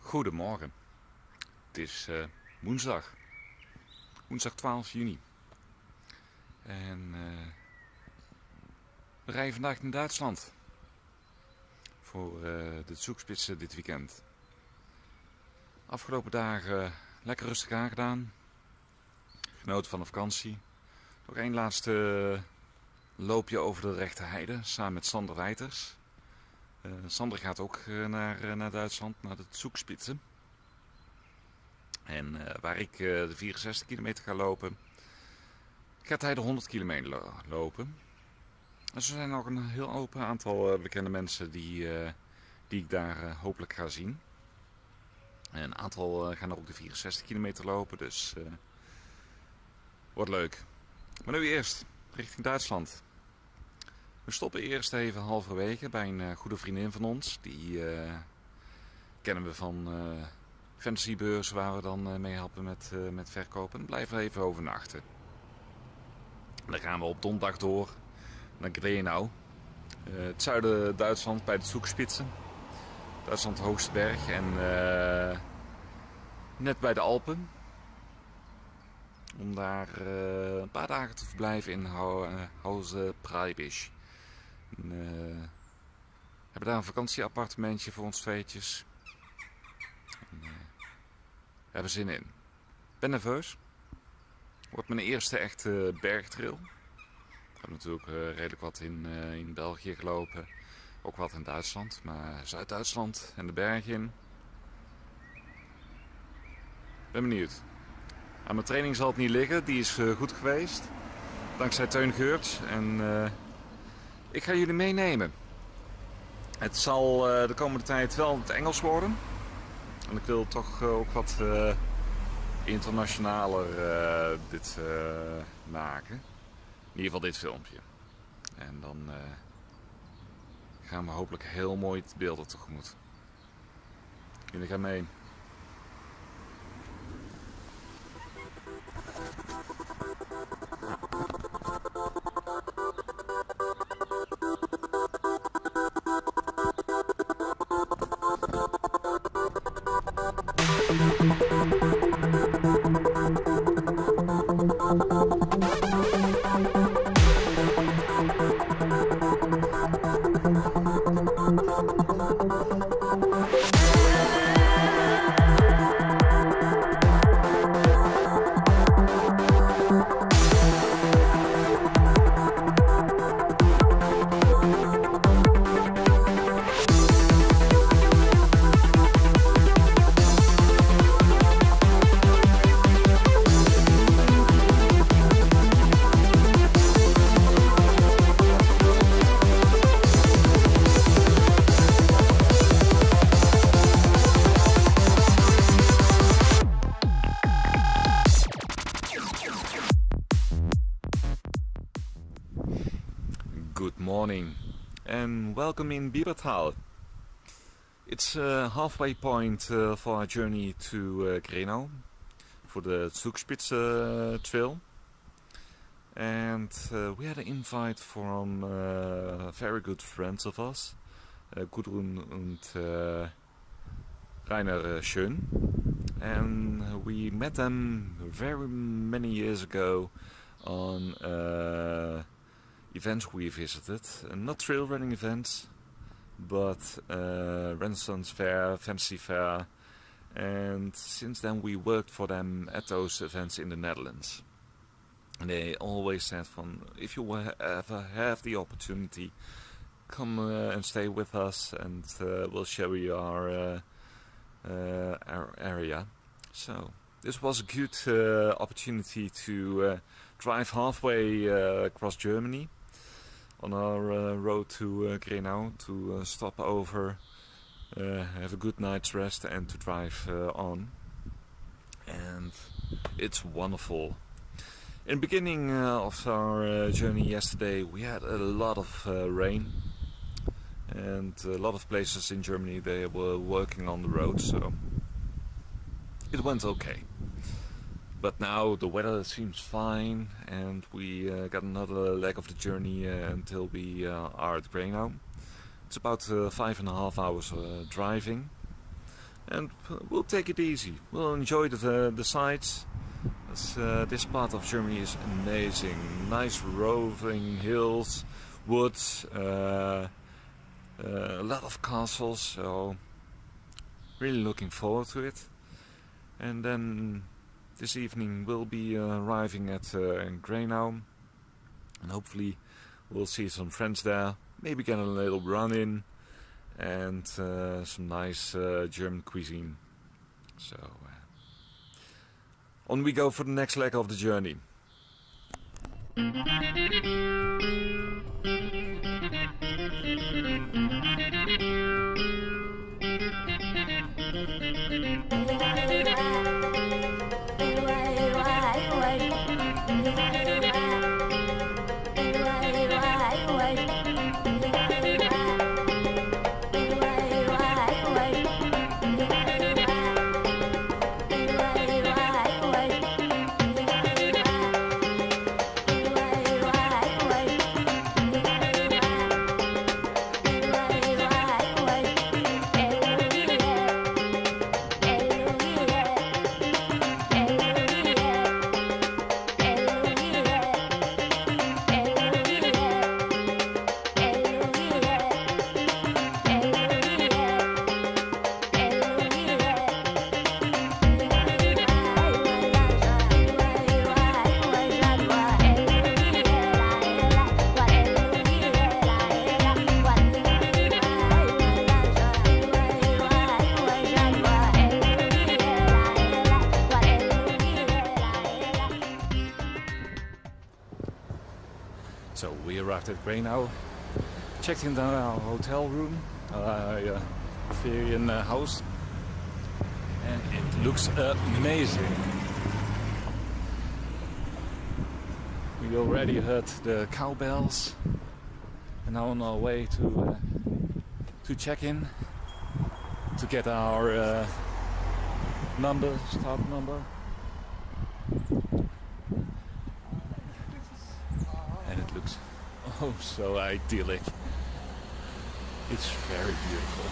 Goedemorgen. Het is woensdag 12 juni. En we rijden vandaag naar Duitsland voor de Zugspitze dit weekend. Afgelopen dagen lekker rustig aangedaan. Genoten van de vakantie. Nog één laatste loopje over de rechte heide samen met Sander Wijters. Sander gaat ook naar Duitsland, naar de Zugspitze. En waar ik de 64 kilometer ga lopen, gaat hij de 100 kilometer lopen. Dus er zijn nog een heel open aantal bekende mensen die ik daar hopelijk ga zien. En een aantal gaan ook de 64 kilometer lopen, dus wordt leuk. Maar nu eerst richting Duitsland. We stoppen eerst even halverwege bij een goede vriendin van ons. Die kennen we van fantasybeurs waar we dan mee helpen met verkopen. En blijven we even overnachten. En dan gaan we op donderdag door naar Grainau. Het zuiden Duitsland bij de Zugspitze. Duitsland de hoogste berg en net bij de Alpen. Om daar een paar dagen te verblijven in Hause Preibisch. We hebben daar een vakantieappartementje voor ons tweetjes. We hebben zin in. Ik ben nerveus. Wordt mijn eerste echte bergtrail. Ik heb natuurlijk redelijk wat in België gelopen. Ook wat in Duitsland. Maar Zuid-Duitsland en de bergen in. Ben benieuwd. Aan mijn training zal het niet liggen. Die is goed geweest. Dankzij Teun Geurts. En ik ga jullie meenemen. Het zal de komende tijd wel het Engels worden. En ik wil toch ook wat internationaler dit maken. In ieder geval dit filmpje. En dan gaan we hopelijk heel mooi het beelden tegemoet. Jullie gaan mee. Good morning and welcome in Biebertal. It's a halfway point for our journey to Grainau for the Zugspitze Trail. And we had an invite from very good friends of us, Gudrun and Rainer Schön. And we met them very many years ago on events we visited, not trail running events, but Renaissance Fair, Fantasy Fair, and since then we worked for them at those events in the Netherlands. And they always said, if you ever have the opportunity, come and stay with us, and we'll show you our area. So this was a good opportunity to drive halfway across Germany on our road to Grainau, to stop over, have a good night's rest and to drive on. And it's wonderful. In the beginning of our journey yesterday we had a lot of rain, and a lot of places in Germany they were working on the road, so it went okay. But now the weather seems fine, and we got another leg of the journey until we are at Grainau. It's about 5.5 hours driving. and we'll take it easy. We'll enjoy the sights. This part of Germany is amazing. Nice rolling hills, woods, a lot of castles, so really looking forward to it. And then this evening we'll be arriving at Grainau, and hopefully we'll see some friends there, maybe get a little run in, and some nice German cuisine. So on we go for the next leg of the journey. So we arrived at Grainau, checked in our hotel room, Ferian house, and it looks amazing. We already heard the cowbells, and now on our way to check in to get our start number. Oh, so idyllic. It's very beautiful.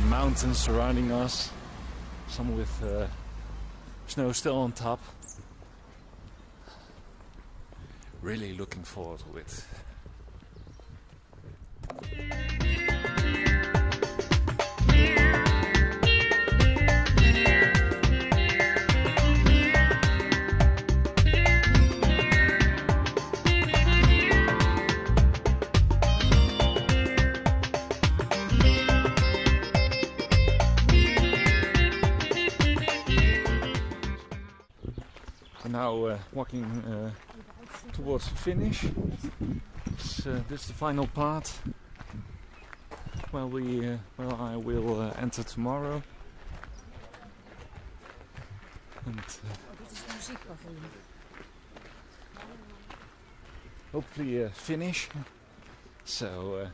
Mountains surrounding us, some with snow still on top. Really looking forward to it. Now walking towards the finish. This is the final part where I will enter tomorrow. And hopefully finish. So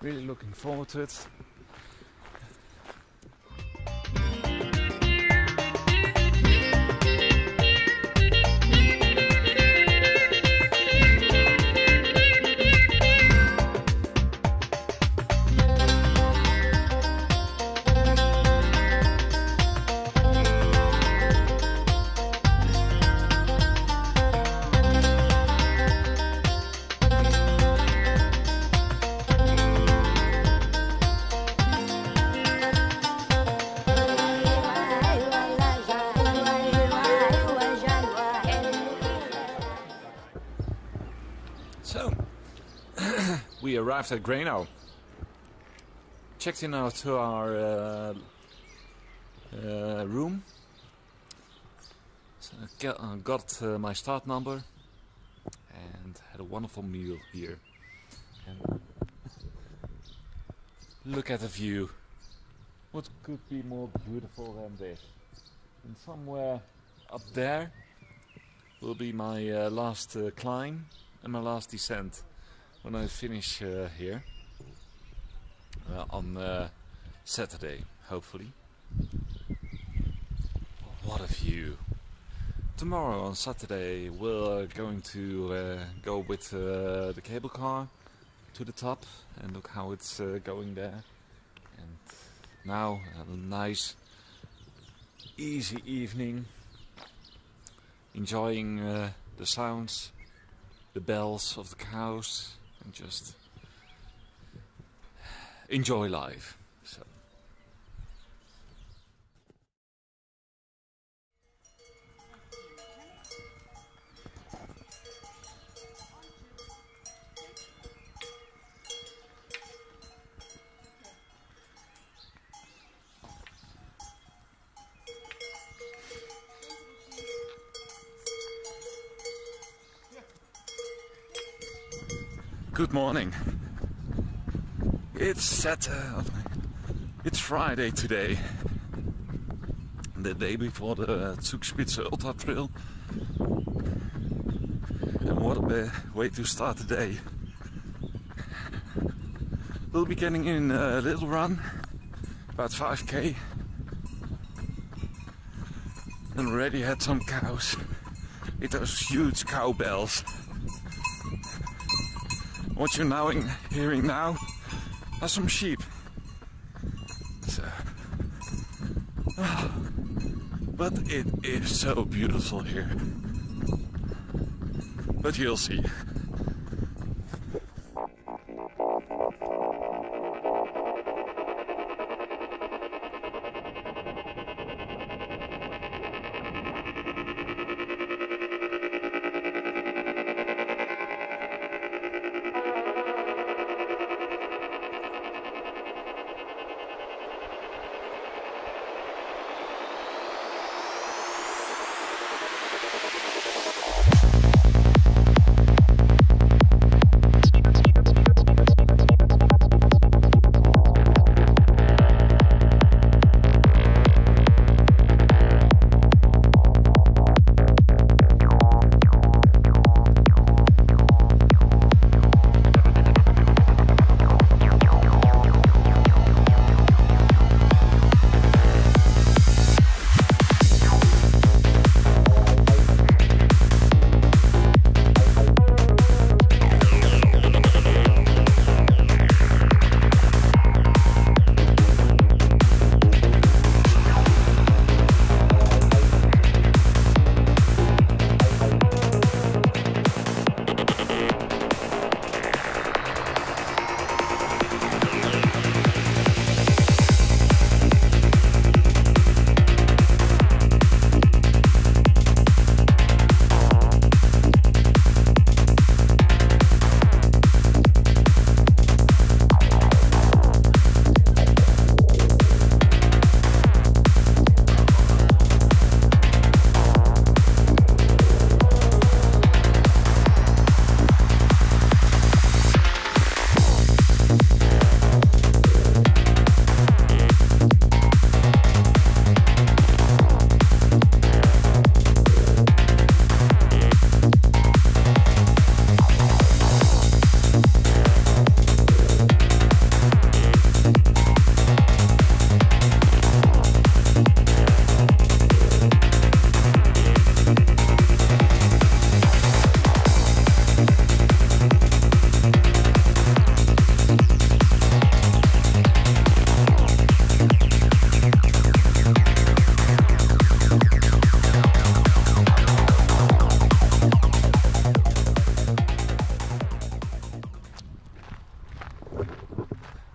really looking forward to it. So, we arrived at Grainau. Checked in to our room. So got my start number and had a wonderful meal here. And look at the view. What could be more beautiful than this? And somewhere up there will be my last climb and my last descent when I finish here on Saturday, hopefully. What a view! Tomorrow on Saturday we're going to go with the cable car to the top and look how it's going there. And Now a nice easy evening, enjoying the sounds, the bells of the cows, and just enjoy life. So. Good morning. It's Friday today, the day before the Zugspitze Supertrail. And what a way to start the day. We'll be getting in a little run, about 5k, and already had some cows with those huge cow bells. What you're now hearing now are some sheep. So, but it is so beautiful here. But you'll see.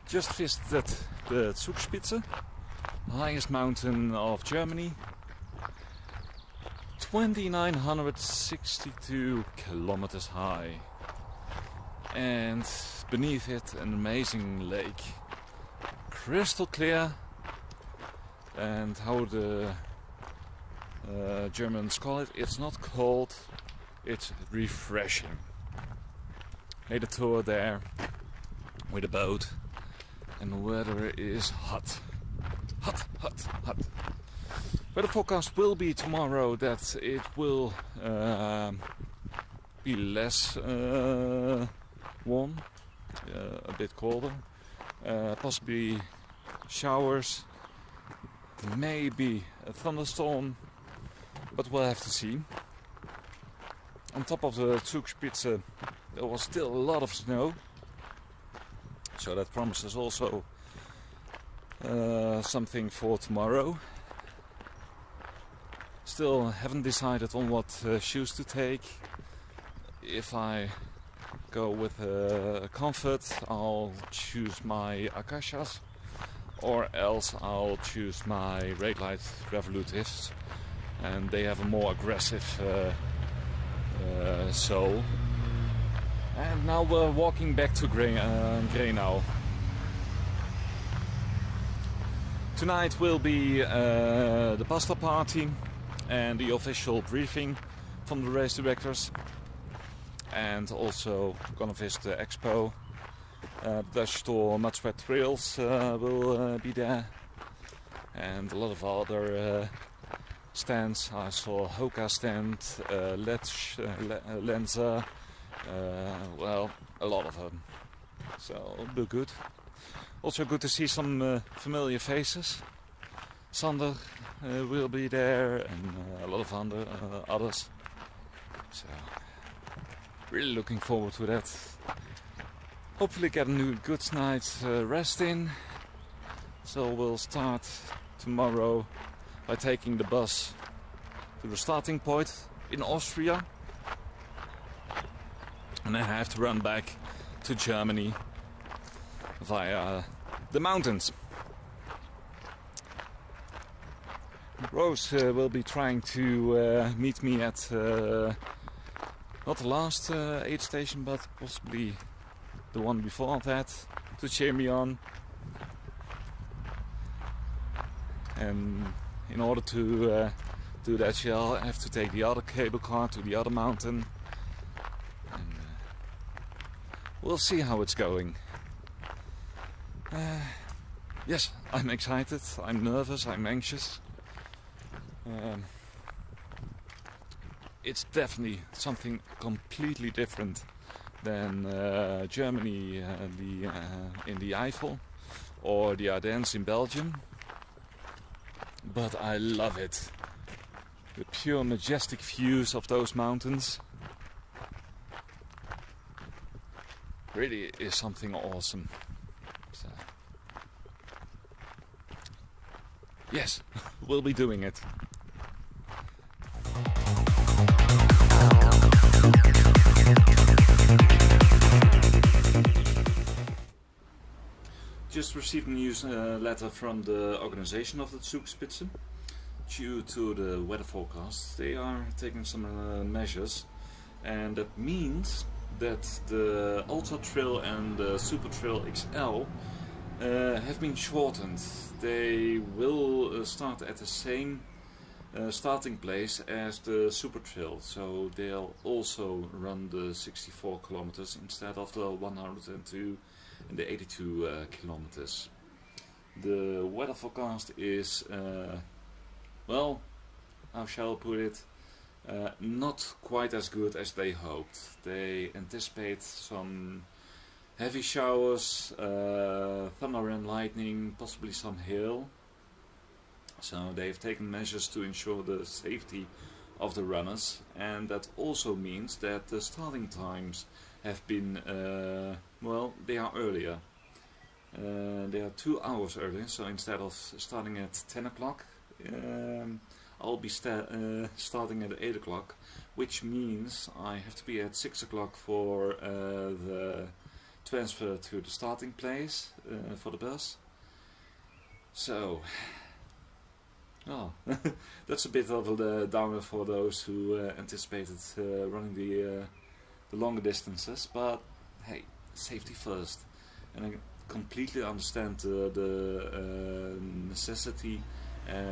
Just visited the Zugspitze, the highest mountain of Germany. 2,962 kilometers high. And beneath it an amazing lake. Crystal clear. And how the Germans call it, it's not cold, it's refreshing. Made a tour there with a boat. And the weather is hot. Hot, hot, hot. But the forecast will be tomorrow that it will be less warm, a bit colder. Possibly showers, maybe a thunderstorm, but we'll have to see. On top of the Zugspitze there was still a lot of snow. So that promises also something for tomorrow. Still haven't decided on what shoes to take. If I go with comfort, I'll choose my Akashas, or else I'll choose my Raidlight Revolutives, and they have a more aggressive sole. And now we're walking back to Grainau. Tonight will be the pasta party and the official briefing from the race directors, and also gonna visit the expo. The Dutch store Zugspitze Trails will be there, and a lot of other stands. I saw Hoka stand, Lenza, well, a lot of them. So it'll be good. Also good to see some familiar faces. Sander will be there, and a lot of others. So really looking forward to that. Hopefully get a good night's rest in. So we'll start tomorrow by taking the bus to the starting point in Austria. And then I have to run back to Germany via the mountains. Rose will be trying to meet me at not the last aid station, but possibly the one before that, to cheer me on. And in order to do that, she'll have to take the other cable car to the other mountain. And we'll see how it's going. Yes, I'm excited, I'm nervous, I'm anxious. It's definitely something completely different than Germany in the Eifel or the Ardennes in Belgium. But I love it. The pure majestic views of those mountains really is something awesome. So, yes, we'll be doing it. Just received a newsletter from the organization of the Zugspitze. Due to the weather forecast, they are taking some measures, and that means that the Ultra Trail and the Super Trail XL have been shortened. They will start at the same starting place as the Super Trail, so they'll also run the 64 kilometers instead of the 102 and the 82 kilometers. The weather forecast is well, how shall I put it, not quite as good as they hoped. They anticipate some heavy showers, thunder and lightning, possibly some hail. So they've taken measures to ensure the safety of the runners, and that also means that the starting times have been, well, they are earlier. They are 2 hours earlier, so instead of starting at 10 o'clock, I'll be starting at 8 o'clock, which means I have to be at 6 o'clock for the transfer to the starting place for the bus. So, oh, that's a bit of a downer for those who anticipated running the longer distances, but hey, safety first. And I completely understand the necessity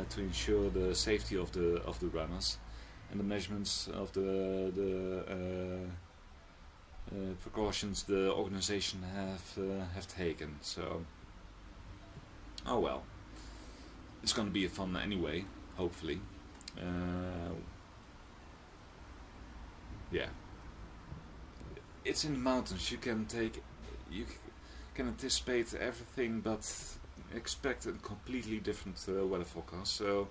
to ensure the safety of the runners, and the measurements of the precautions the organization have taken. So, oh well, it's going to be fun anyway, hopefully. Yeah, it's in the mountains. You can anticipate everything, but expect a completely different weather forecast. So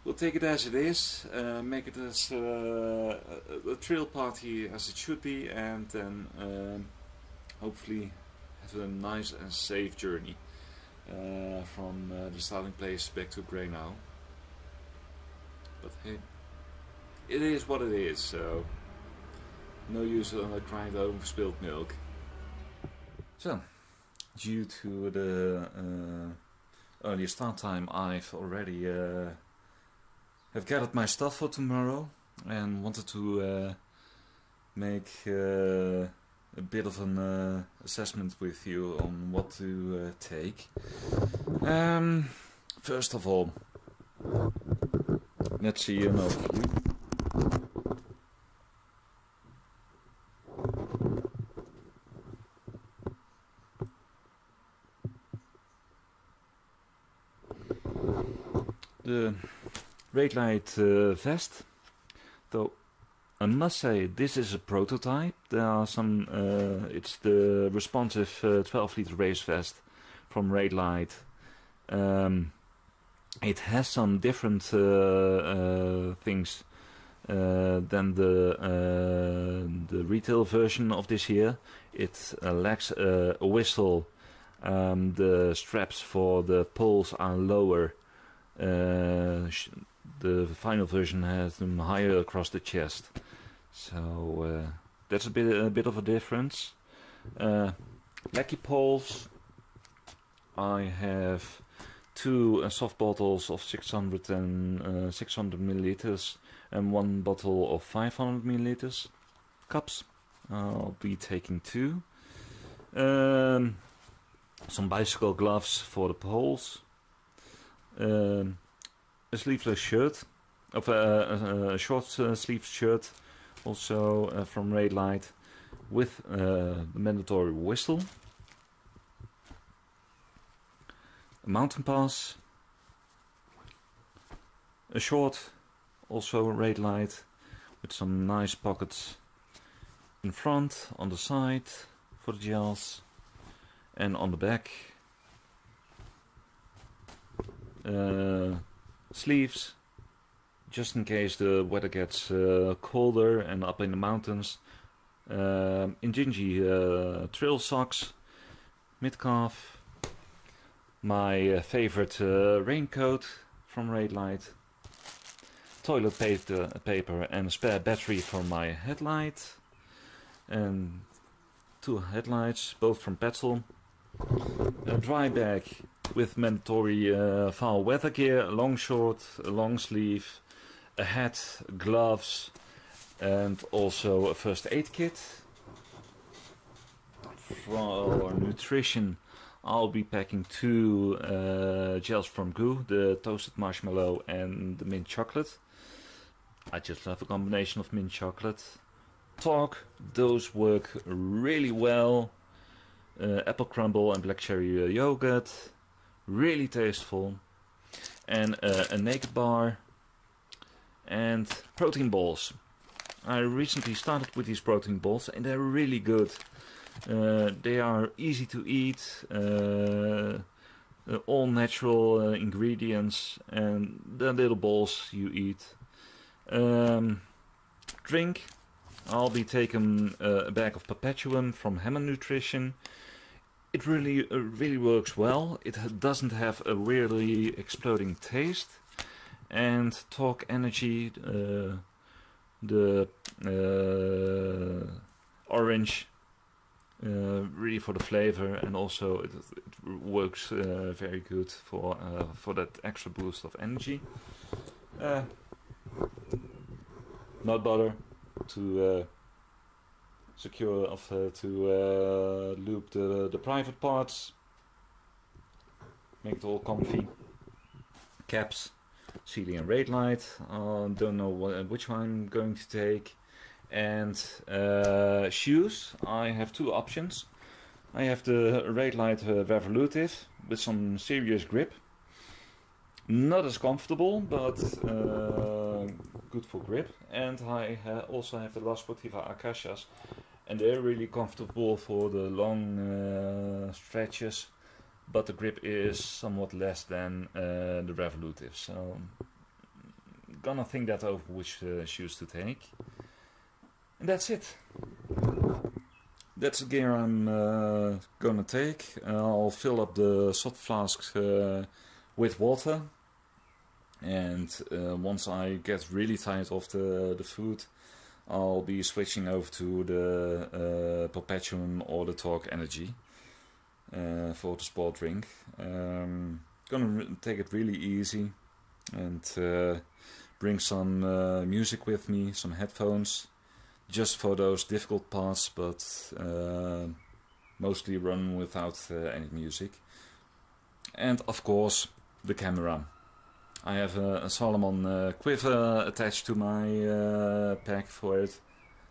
we'll take it as it is, make it as a trail party as it should be, and then hopefully have a nice and safe journey. from the starting place back to Grainau. But hey, it is what it is, so no use crying over spilled milk. So, due to the earlier start time, I've already have gathered my stuff for tomorrow and wanted to make a bit of an assessment with you on what to take. First of all, let's see an overview. The Raidlight vest, though I must say this is a prototype. There are some, it's the responsive 12-liter race vest from Raidlight. It has some different things than the retail version of this year. It lacks a whistle. The straps for the poles are lower. The final version has them higher across the chest, so that's a bit of a difference. Lecky poles. I have two soft bottles of 600 milliliters and one bottle of 500 milliliters. Cups. I'll be taking two. Some bicycle gloves for the poles. A sleeveless shirt, of a short sleeve shirt, also from Raidlight, with the mandatory whistle. A mountain pass. A short, also Raidlight, with some nice pockets in front, on the side for the gels, and on the back. Sleeves, just in case the weather gets colder and up in the mountains. Injinji trail socks, mid-calf. My favorite raincoat from Raidlight. Toilet paper and a spare battery for my headlight. And two headlights, both from Petzl. A dry bag with mandatory foul weather gear, a long short, a long sleeve, a hat, gloves, and also a first aid kit. For nutrition, I'll be packing two gels from Goo, the toasted marshmallow and the mint chocolate. I just love a combination of mint chocolate. Talk, those work really well. Apple crumble and black cherry yogurt. Really tasteful. And a naked bar. And protein balls. I recently started with these protein balls and they're really good. They are easy to eat. All natural ingredients. And the little balls you eat. Drink. I'll be taking a bag of Perpetuum from Hammond Nutrition. It really works well. It doesn't have a weirdly exploding taste. And Talk Energy, the orange, really for the flavor, and also it works very good for that extra boost of energy. Nut butter to secure to loop the private parts, make it all comfy. Caps, Sealy and Raidlight. Don't know which one I'm going to take. And shoes. I have two options. I have the Raidlight Revolutive with some serious grip. Not as comfortable, but good for grip. And I also have the La Sportiva Acacias, and they're really comfortable for the long stretches, but the grip is somewhat less than the Revolutive. So gonna think that over which shoes to take. And that's it. that's the gear I'm gonna take. I'll fill up the shot flasks with water, and once I get really tired of the food, I'll be switching over to the Perpetuum or the Torque Energy for the sport drink. Gonna take it really easy and bring some music with me, some headphones, just for those difficult parts, but mostly run without any music. And of course the camera. I have a Salomon quiver attached to my pack for it,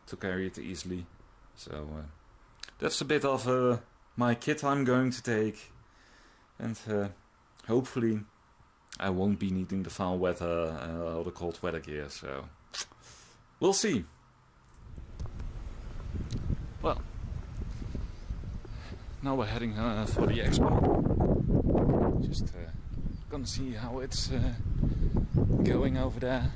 to carry it easily. So that's a bit of my kit I'm going to take, and hopefully I won't be needing the foul weather or the cold weather gear, so we'll see. Well, now we're heading for the expo. Just gonna see how it's going over there.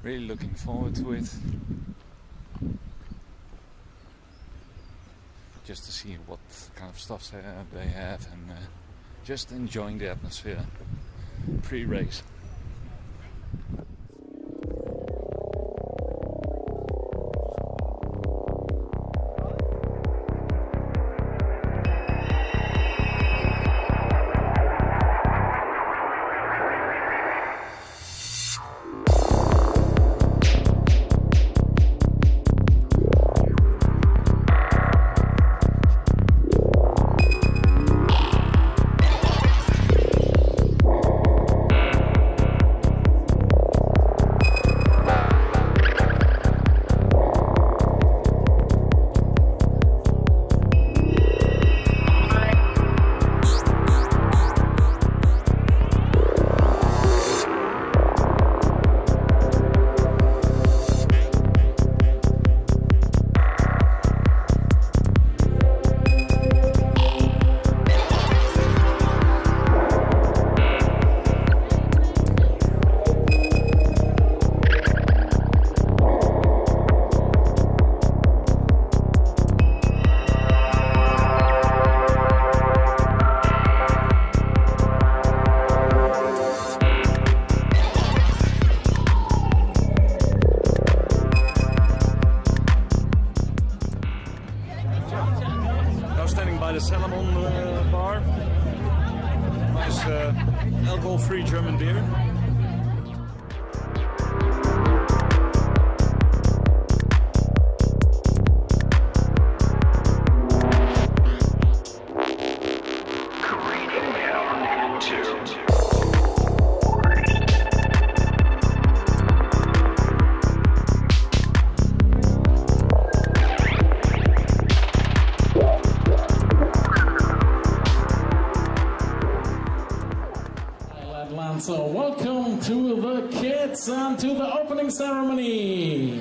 Really looking forward to it. Just to see what kind of stuff they have, and just enjoying the atmosphere pre-race. The Salomon bar. Nice alcohol-free German beer. So welcome to the kids and to the opening ceremony.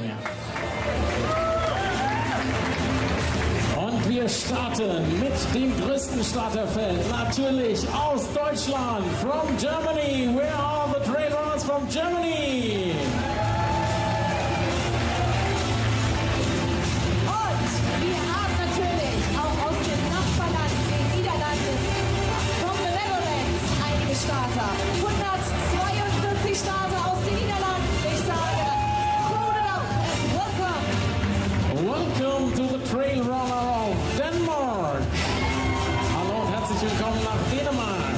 Und wir starten mit dem größten Starterfeld, natürlich aus Deutschland, from Germany. Where are the trail runners from Germany? Und wir haben natürlich auch aus dem Nachbarland, den Niederlanden, from the Netherlands, einige Starter. 142 Starter aus den Niederlanden. Ich sage, hold it up and welcome. Welcome to the Trail Runner of Denmark. Hallo und herzlich willkommen nach Dänemark.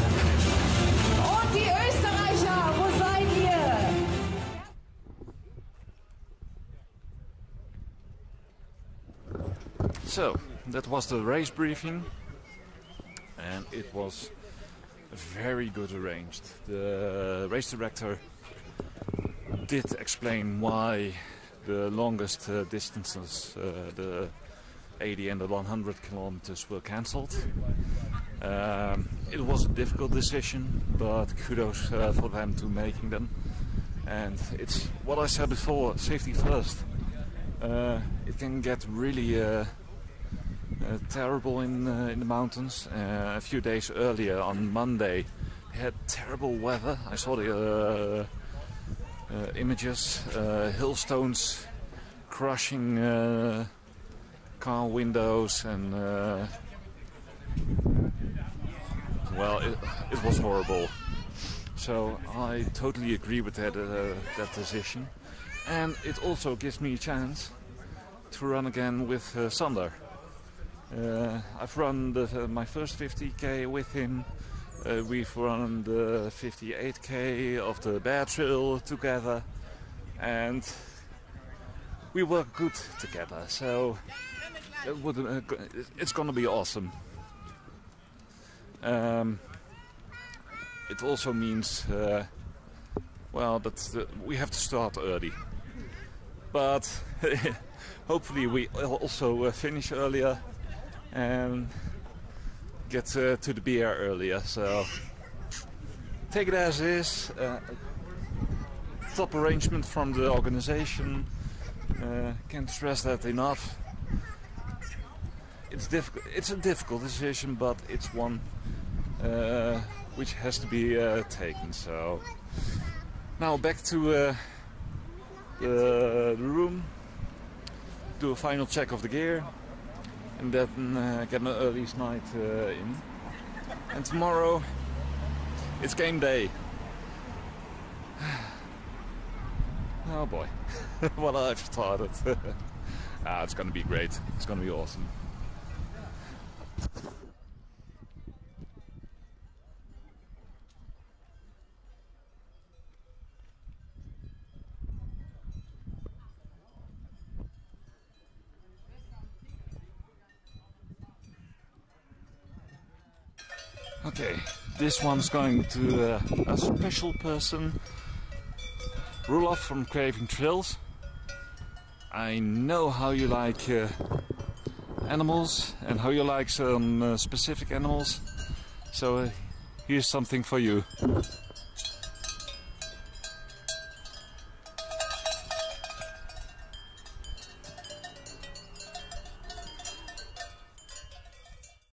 Und die Österreicher, wo seid ihr? So, that was the race briefing, and it was very good arranged. The race director did explain why the longest distances, the 80 and the 100 kilometers, were cancelled. It was a difficult decision, but kudos for them to making them. And it's what I said before, safety first. It can get really terrible in the mountains. A few days earlier, on Monday, we had terrible weather. I saw images, hailstones crushing car windows, and well, it was horrible. So I totally agree with that decision, and it also gives me a chance to run again with Sander. I've run my first 50k with him. We've run the 58k of the Bear Trail together, and we work good together. So it's gonna be awesome. It also means, well, that we have to start early. But hopefully we also finish earlier and get to the beer earlier. So take it as is. Top arrangement from the organization. Can't stress that enough. It's difficult. It's a difficult decision, but it's one which has to be taken. So now back to the room, do a final check of the gear, and then get an early night in. And tomorrow it's game day. Oh boy, what I've started. It's gonna be great. It's gonna be awesome. Okay, this one's going to a special person, Roloff from Craving Trails. I know how you like animals and how you like some specific animals, so here's something for you.